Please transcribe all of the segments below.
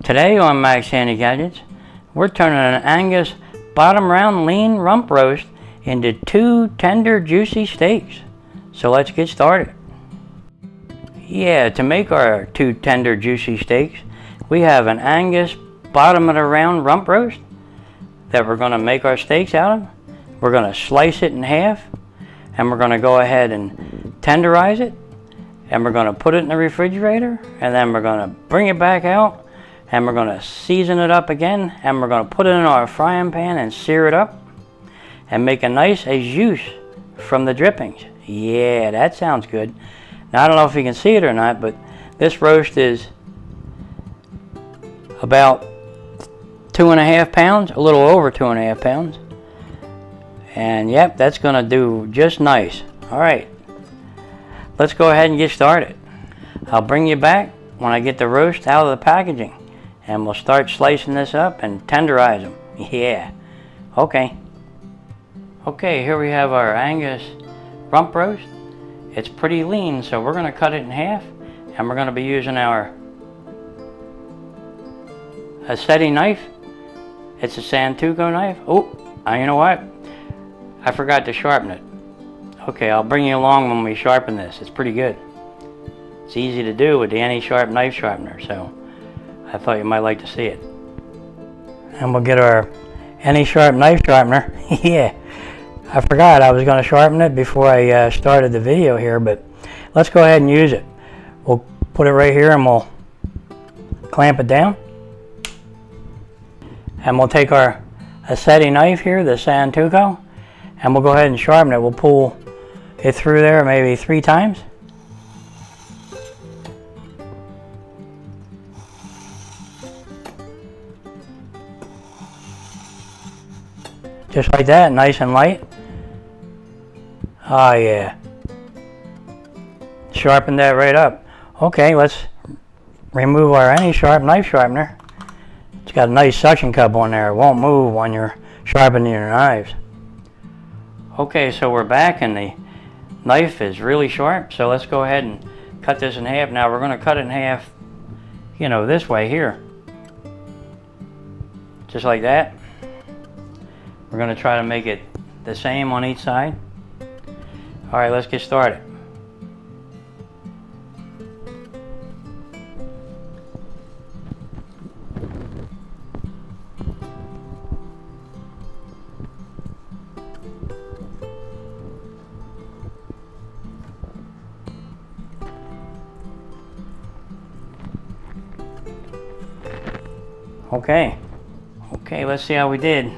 Today on Max Handy Gadgets, we're turning an Angus bottom round lean rump roast into 2 tender juicy steaks. So let's get started. Yeah, to make our 2 tender juicy steaks, we have an Angus bottom of the round rump roast that we're going to make our steaks out of. We're going to slice it in half, and we're going to go ahead and tenderize it, and we're going to put it in the refrigerator, and then we're going to bring it back out, and we're going to season it up again, and we're going to put it in our frying pan and sear it up and make a nice au jus from the drippings. Yeah, that sounds good. Now I don't know if you can see it or not, but this roast is about 2.5 pounds, a little over 2.5 pounds. And yep, that's going to do just nice. All right, let's go ahead and get started. I'll bring you back when I get the roast out of the packaging, and we'll start slicing this up and tenderize them. Yeah, okay. Okay, here we have our Angus rump roast. It's pretty lean, so we're going to cut it in half, and we're going to be using our aceti knife. It's a Santuco knife. Oh, you know what? I forgot to sharpen it. Okay, I'll bring you along when we sharpen this. It's pretty good. It's easy to do with the AnySharp knife sharpener, so I thought you might like to see it. And we'll get our AnySharp knife sharpener. Yeah, I forgot I was going to sharpen it before I started the video here, but let's go ahead and use it. We'll put it right here and we'll clamp it down. And we'll take our aceti knife here, the Santuco, and we'll go ahead and sharpen it. We'll pull it through there maybe 3 times. Just like that, nice and light. Oh yeah. Sharpen that right up. Okay, let's remove our AnySharp knife sharpener. It's got a nice suction cup on there. It won't move when you're sharpening your knives. Okay, so we're back and the knife is really sharp. So let's go ahead and cut this in half. Now we're going to cut it in half, you know, this way here. Just like that. We're going to try to make it the same on each side. All right, let's get started. Okay, let's see how we did.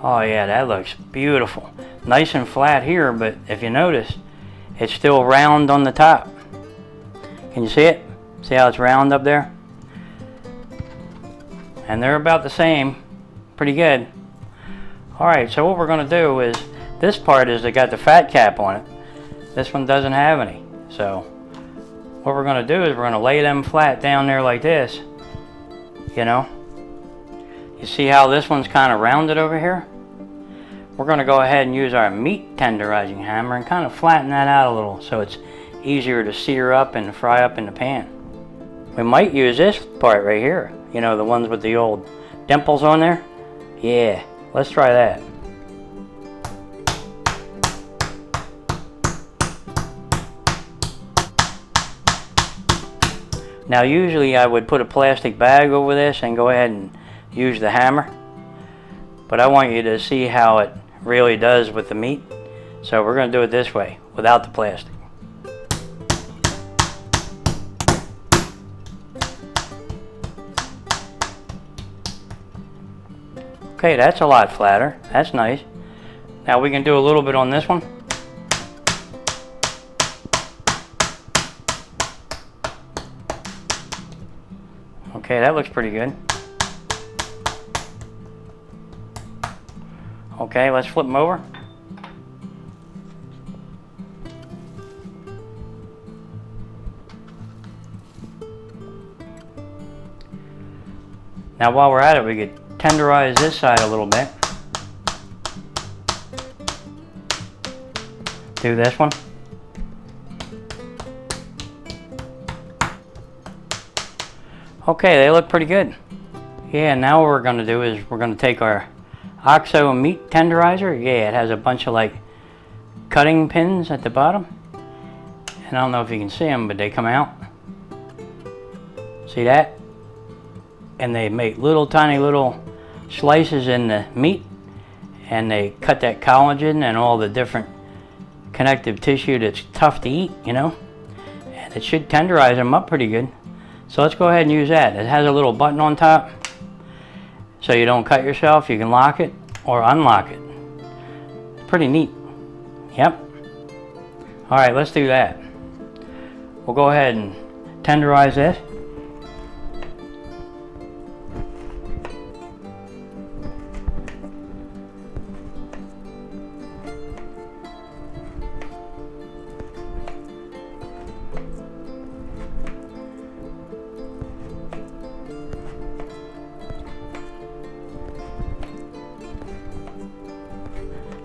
Oh yeah, that looks beautiful. Nice and flat here, but if you notice, it's still round on the top. Can you see it? See how it's round up there? And they're about the same. Pretty good. Alright, so what we're going to do is, this part is got the fat cap on it. This one doesn't have any. So, what we're going to do is we're going to lay them flat down there like this. You know? You see how this one's kind of rounded over here? We're going to go ahead and use our meat tenderizing hammer and kind of flatten that out a little so it's easier to sear up and fry up in the pan. We might use this part right here, you know, the ones with the old dimples on there. Yeah, let's try that. Now usually I would put a plastic bag over this and go ahead and use the hammer, but I want you to see how it really does with the meat, so we're going to do it this way without the plastic. Okay, that's a lot flatter. That's nice. Now we can do a little bit on this one. Okay, that looks pretty good. Okay, let's flip them over. Now while we're at it, we could tenderize this side a little bit. Do this one. Okay, they look pretty good. Yeah, now what we're gonna do is we're gonna take our OXO meat tenderizer. Yeah, it has a bunch of like cutting pins at the bottom. And I don't know if you can see them, but they come out. See that? And they make little tiny little slices in the meat, and they cut that collagen and all the different connective tissue that's tough to eat, you know, and it should tenderize them up pretty good. So let's go ahead and use that. It has a little button on top so you don't cut yourself. You can lock it or unlock it. It's pretty neat. Yep. All right, let's do that. We'll go ahead and tenderize this.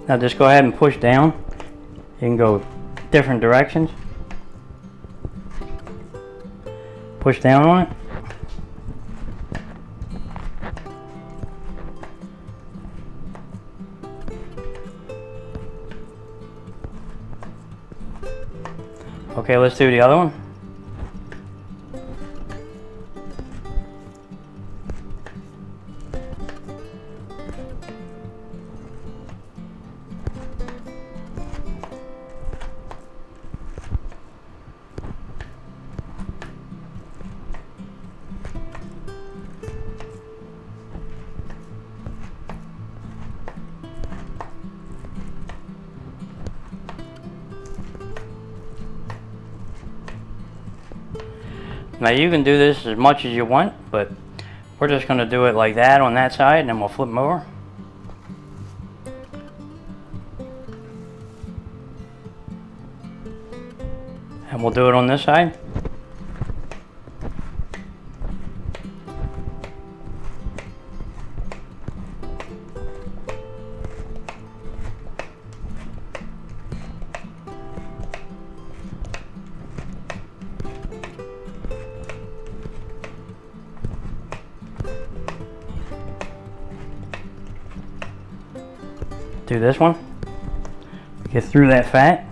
Now just go ahead and push down. You can go different directions. Push down on it. Okay, let's do the other one. Now you can do this as much as you want, but we're just going to do it like that on that side, and then we'll flip them over. And we'll do it on this side. Do this one. Get through that fat.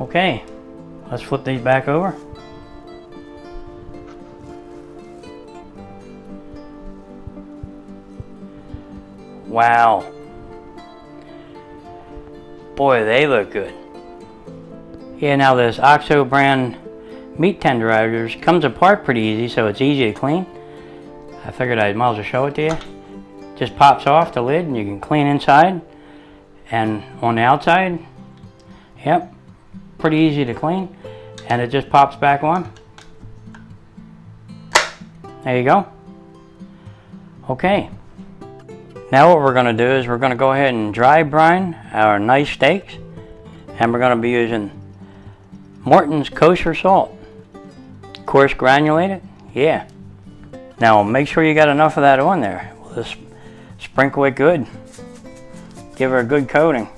Okay, let's flip these back over. Wow. Boy, they look good. Yeah, now this OXO brand meat tenderizers comes apart pretty easy, so it's easy to clean. I figured I might as well show it to you. Just pops off the lid and you can clean inside and on the outside. Yep, pretty easy to clean, and it just pops back on. There you go. Okay. Now what we're going to do is we're going to go ahead and dry brine our nice steaks, and we're going to be using Morton's kosher salt. Coarse granulated, yeah. Now make sure you got enough of that on there. We'll just sprinkle it good. Give her a good coating.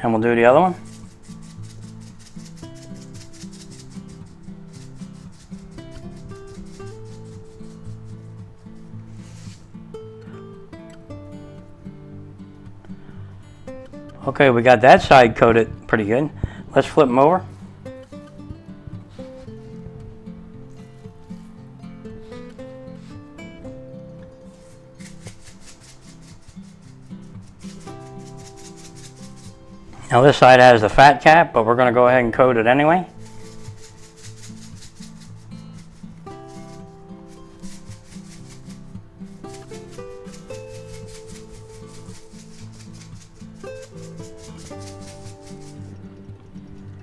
And we'll do the other one. Okay, we got that side coated pretty good. Let's flip them over. Now this side has the fat cap, but we're going to go ahead and coat it anyway.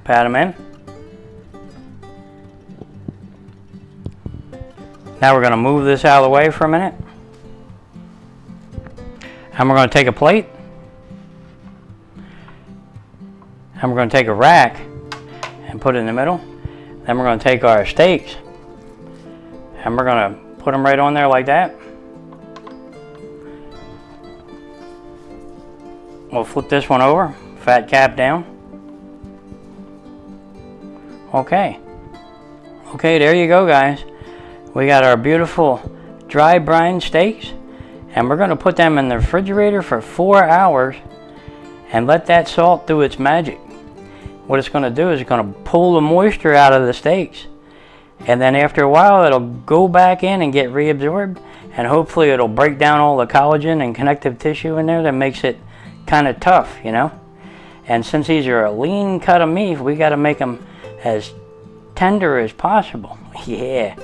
Pat them in. Now we're going to move this out of the way for a minute. And we're going to take a plate And we're going to take a rack and put it in the middle. Then we're going to take our steaks and we're going to put them right on there like that. We'll flip this one over, fat cap down. Okay. Okay, there you go, guys. We got our beautiful dry brine steaks, and we're going to put them in the refrigerator for 4 hours and let that salt do its magic. What it's going to do is it's going to pull the moisture out of the steaks, and then after a while it'll go back in and get reabsorbed, and hopefully it'll break down all the collagen and connective tissue in there that makes it kind of tough, you know. And since these are a lean cut of meat, we got to make them as tender as possible. Yeah,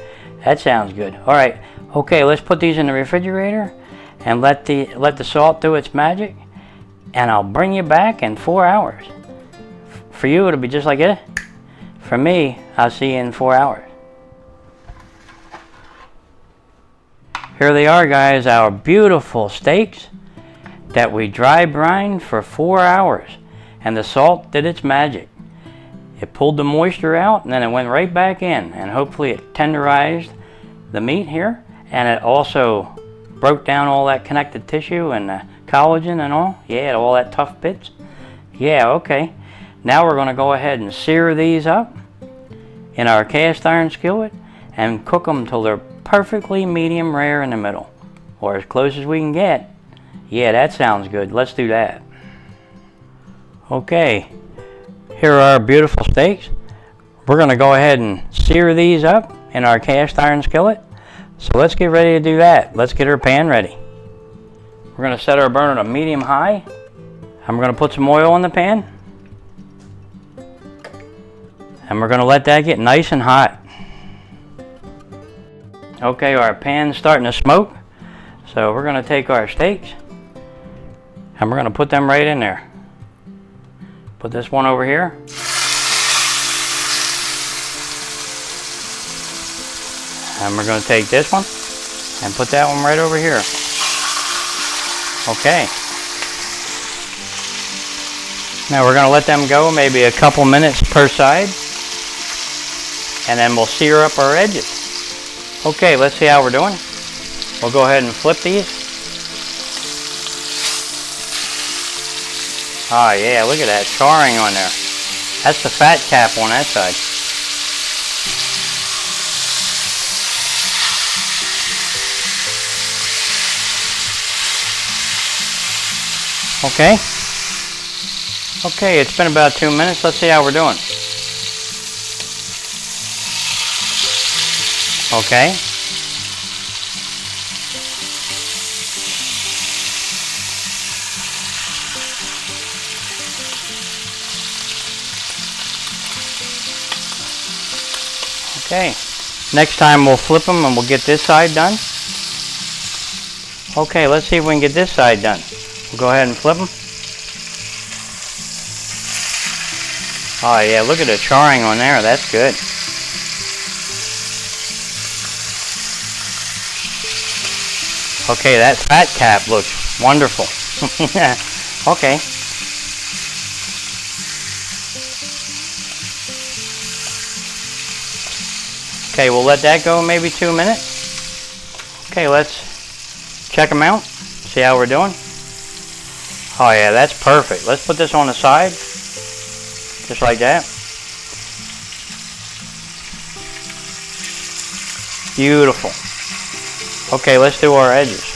that sounds good. All right, okay, let's put these in the refrigerator and let the salt do its magic, and I'll bring you back in 4 hours. For you, it'll be just like it. For me, I'll see you in 4 hours. Here they are, guys, our beautiful steaks that we dry brine for 4 hours, and the salt did its magic. It pulled the moisture out and then it went right back in, and hopefully it tenderized the meat here, and it also broke down all that connective tissue and the collagen and all. Yeah, all that tough bits. Yeah, okay. Now we're going to go ahead and sear these up in our cast iron skillet and cook them till they're perfectly medium rare in the middle, or as close as we can get. Yeah, that sounds good. Let's do that. Okay, here are our beautiful steaks. We're going to go ahead and sear these up in our cast iron skillet. So let's get ready to do that. Let's get our pan ready. We're going to set our burner to medium high. I'm going to put some oil in the pan. And we're going to let that get nice and hot. Okay, our pan's starting to smoke. So we're going to take our steaks and we're going to put them right in there. Put this one over here. And we're going to take this one and put that one right over here. Okay. Now we're going to let them go maybe a couple minutes per side, and then we'll sear up our edges. Okay, let's see how we're doing. We'll go ahead and flip these. Oh yeah, look at that charring on there. That's the fat cap on that side. Okay. Okay, it's been about 2 minutes. Let's see how we're doing. Okay. Okay, next time we'll flip them and we'll get this side done. Okay, let's see if we can get this side done. We'll go ahead and flip them. Oh yeah, look at the charring on there, that's good. Okay, that fat cap looks wonderful. Okay. Okay, we'll let that go maybe 2 minutes. Okay, let's check them out, see how we're doing. Oh yeah, that's perfect. Let's put this on the side, just like that. Beautiful. Okay, let's do our edges.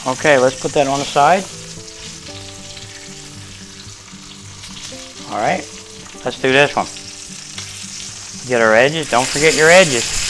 Okay, let's put that on the side. All right, let's do this one. Get our edges. Don't forget your edges.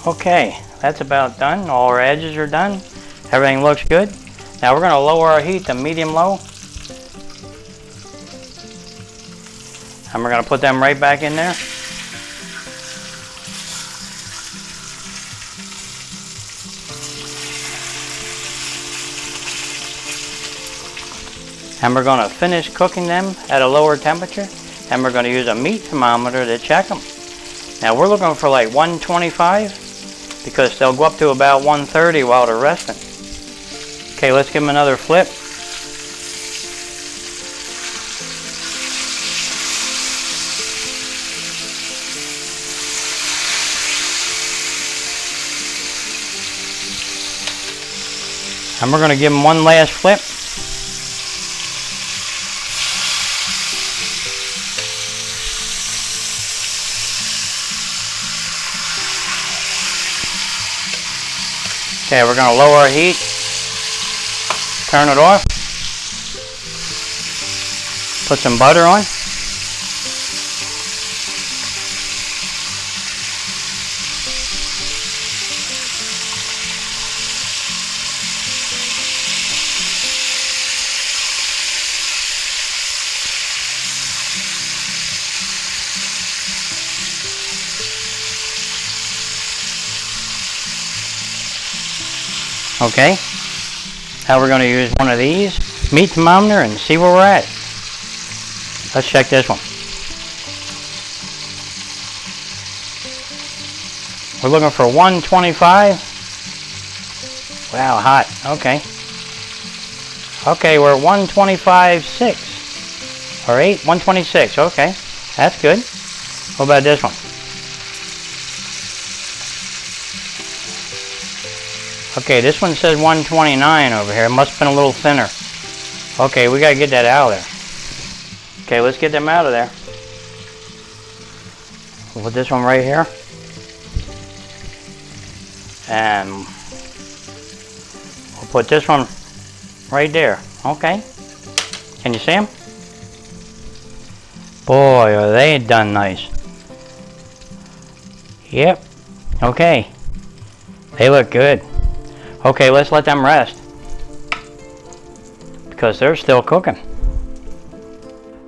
Okay, that's about done. All our edges are done. Everything looks good. Now we're going to lower our heat to medium-low. And we're going to put them right back in there. And we're going to finish cooking them at a lower temperature. And we're going to use a meat thermometer to check them. Now we're looking for like 125 because they'll go up to about 130 while they're resting. Okay, let's give them another flip. And we're going to give them one last flip. Okay, we're going to lower our heat, turn it off, put some butter on. Okay, now we're going to use one of these meat thermometer and see where we're at. Let's check this one. We're looking for 125. Wow, hot. Okay. Okay, we're at 125.6 or 8, 126. Okay, that's good. What about this one? Okay, this one says 129 over here. It must have been a little thinner. Okay, we got to get that out of there. Okay, let's get them out of there. We'll put this one right here. And we'll put this one right there. Okay. Can you see them? Boy, are they done nice. Yep. Okay. They look good. Okay, let's let them rest because they're still cooking.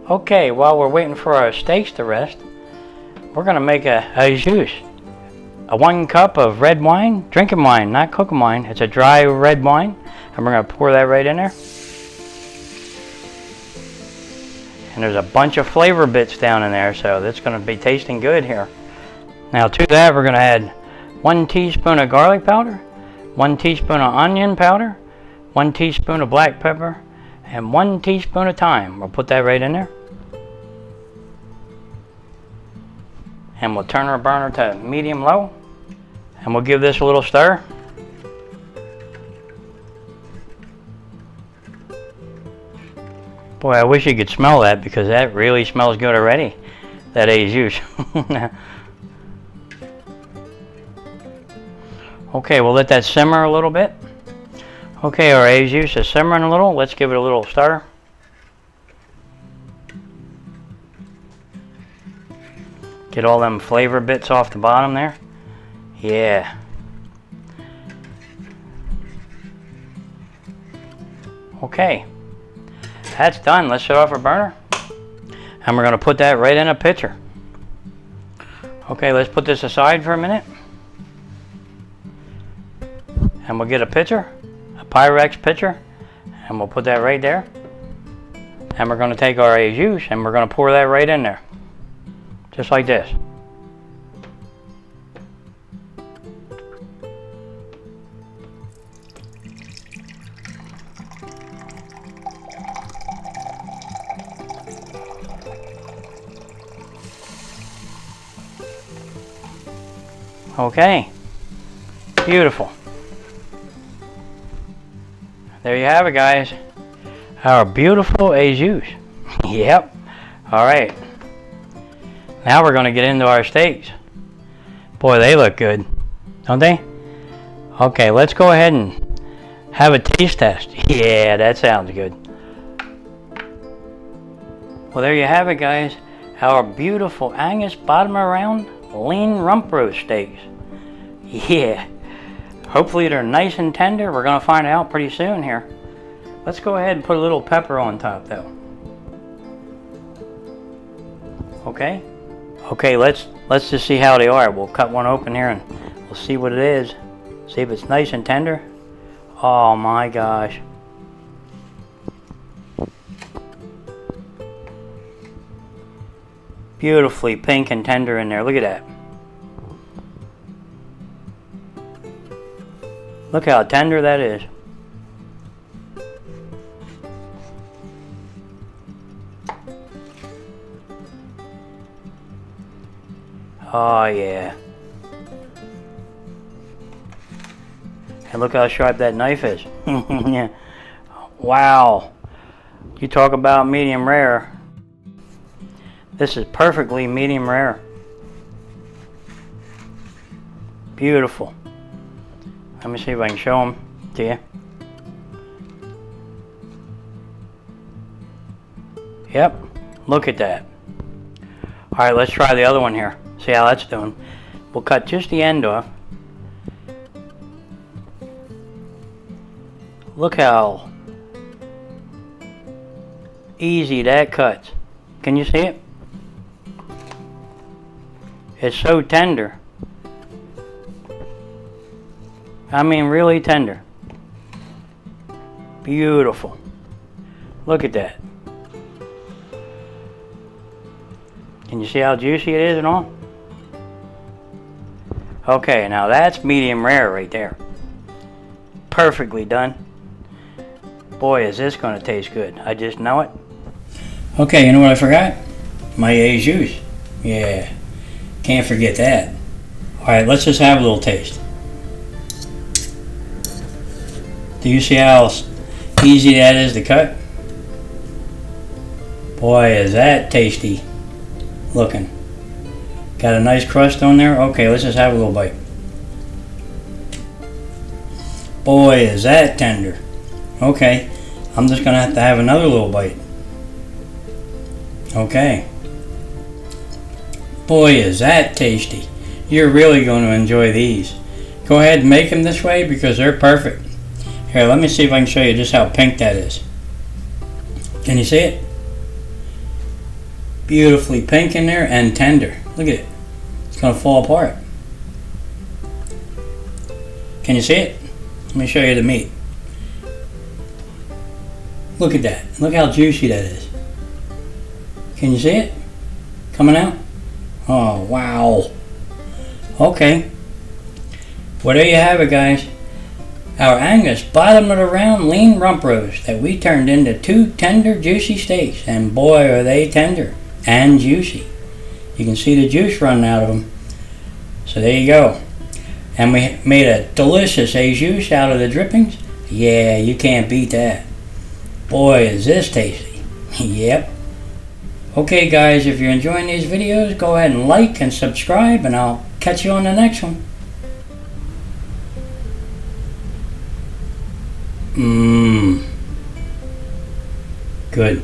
Okay, while we're waiting for our steaks to rest, we're going to make a jus. A 1 cup of red wine, drinking wine, not cooking wine. It's a dry red wine, and we're going to pour that right in there. And there's a bunch of flavor bits down in there, so that's going to be tasting good here. Now to that, we're going to add 1 teaspoon of garlic powder, 1 teaspoon of onion powder, 1 teaspoon of black pepper, and 1 teaspoon of thyme. We'll put that right in there. And we'll turn our burner to medium-low. And we'll give this a little stir. Boy, I wish you could smell that because that really smells good already. That au jus. Okay, we'll let that simmer a little bit. Okay, our au jus is simmering a little. Let's give it a little stir. Get all them flavor bits off the bottom there. Yeah. Okay. That's done. Let's shut off our burner. And we're going to put that right in a pitcher. Okay, let's put this aside for a minute. And we'll get a pitcher, a Pyrex pitcher, and we'll put that right there. And we're going to take our Au Jus and we're going to pour that right in there. Just like this. Okay, beautiful. There you have it, guys. Our beautiful Au Jus. Yep. All right. Now we're going to get into our steaks. Boy, they look good, don't they? Okay, let's go ahead and have a taste test. Yeah, that sounds good. Well, there you have it, guys. Our beautiful Angus bottom around lean rump roast steaks. Yeah. Hopefully they're nice and tender. We're going to find out pretty soon here. Let's go ahead and put a little pepper on top though. Okay. Okay, let's just see how they are. We'll cut one open here and we'll see what it is. See if it's nice and tender. Oh my gosh. Beautifully pink and tender in there. Look at that. Look how tender that is. Oh yeah. And look how sharp that knife is. Yeah. Wow. You talk about medium rare. This is perfectly medium rare. Beautiful. Let me see if I can show them to you. Yep, look at that. Alright, let's try the other one here. See how that's doing. We'll cut just the end off. Look how easy that cuts. Can you see it? It's so tender. I mean, really tender. Beautiful. Look at that. Can you see how juicy it is and all? Okay, now that's medium rare right there. Perfectly done. Boy, is this going to taste good. I just know it. Okay, you know what I forgot? My Au Jus. Yeah, can't forget that. Alright, let's just have a little taste. Do you see how easy that is to cut? Boy, is that tasty looking. Got a nice crust on there. Okay, let's just have a little bite. Boy, is that tender. Okay, I'm just gonna have to have another little bite. Okay. Boy, is that tasty. You're really going to enjoy these. Go ahead and make them this way because they're perfect. Here, let me see if I can show you just how pink that is. Can you see it? Beautifully pink in there and tender. Look at it. It's going to fall apart. Can you see it? Let me show you the meat. Look at that. Look how juicy that is. Can you see it? Coming out? Oh, wow. Okay. Well, there you have it, guys. Our Angus bottom of the round lean rump roast that we turned into 2 tender juicy steaks, and boy are they tender and juicy. You can see the juice running out of them. So there you go. And we made a delicious Au Jus out of the drippings. Yeah, you can't beat that. Boy, is this tasty. Yep. Okay guys, if you're enjoying these videos, go ahead and like and subscribe, and I'll catch you on the next one. Good.